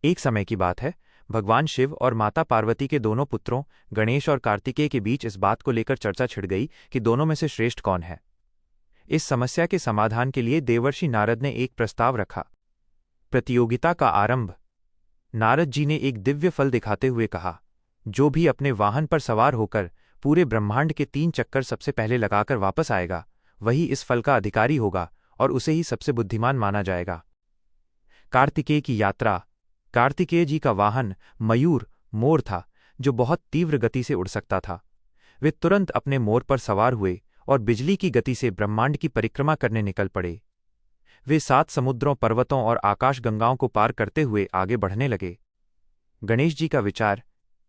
एक समय की बात है, भगवान शिव और माता पार्वती के दोनों पुत्रों गणेश और कार्तिकेय के बीच इस बात को लेकर चर्चा छिड़ गई कि दोनों में से श्रेष्ठ कौन है। इस समस्या के समाधान के लिए देवर्षि नारद ने एक प्रस्ताव रखा। प्रतियोगिता का आरंभ। नारद जी ने एक दिव्य फल दिखाते हुए कहा, जो भी अपने वाहन पर सवार होकर पूरे ब्रह्मांड के 3 चक्कर सबसे पहले लगाकर वापस आएगा, वही इस फल का अधिकारी होगा और उसे ही सबसे बुद्धिमान माना जाएगा। कार्तिकेय की यात्रा। कार्तिकेय जी का वाहन मयूर मोर था, जो बहुत तीव्र गति से उड़ सकता था। वे तुरंत अपने मोर पर सवार हुए और बिजली की गति से ब्रह्मांड की परिक्रमा करने निकल पड़े। वे 7 समुद्रों, पर्वतों और आकाशगंगाओं को पार करते हुए आगे बढ़ने लगे। गणेश जी का विचार।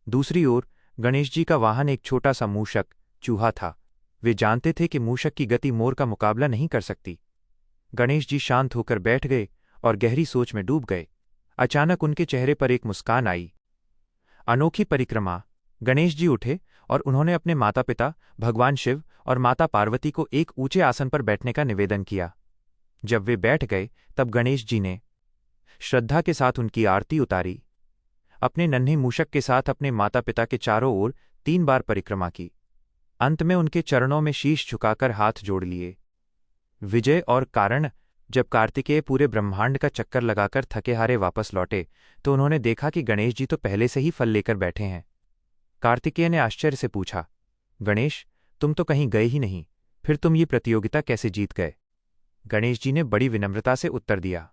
दूसरी ओर गणेश जी का वाहन एक छोटा सा मूषक चूहा था। वे जानते थे कि मूषक की गति मोर का मुकाबला नहीं कर सकती। गणेश जी शांत होकर बैठ गए और गहरी सोच में डूब गए। अचानक उनके चेहरे पर एक मुस्कान आई। अनोखी परिक्रमा। गणेश जी उठे और उन्होंने अपने माता पिता भगवान शिव और माता पार्वती को एक ऊंचे आसन पर बैठने का निवेदन किया। जब वे बैठ गए तब गणेश जी ने श्रद्धा के साथ उनकी आरती उतारी। अपने नन्हे मूषक के साथ अपने माता पिता के चारों ओर 3 बार परिक्रमा की। अंत में उनके चरणों में शीश झुकाकर हाथ जोड़ लिए। विजय और कारण। जब कार्तिकेय पूरे ब्रह्मांड का चक्कर लगाकर थके हारे वापस लौटे तो उन्होंने देखा कि गणेश जी तो पहले से ही फल लेकर बैठे हैं। कार्तिकेय ने आश्चर्य से पूछा, गणेश, तुम तो कहीं गए ही नहीं, फिर तुम ये प्रतियोगिता कैसे जीत गए? गणेश जी ने बड़ी विनम्रता से उत्तर दिया,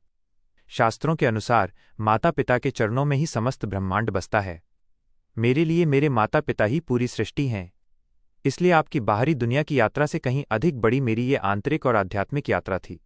शास्त्रों के अनुसार माता पिता के चरणों में ही समस्त ब्रह्मांड बसता है। मेरे लिए मेरे माता पिता ही पूरी सृष्टि हैं। इसलिए आपकी बाहरी दुनिया की यात्रा से कहीं अधिक बड़ी मेरी ये आंतरिक और आध्यात्मिक यात्रा थी।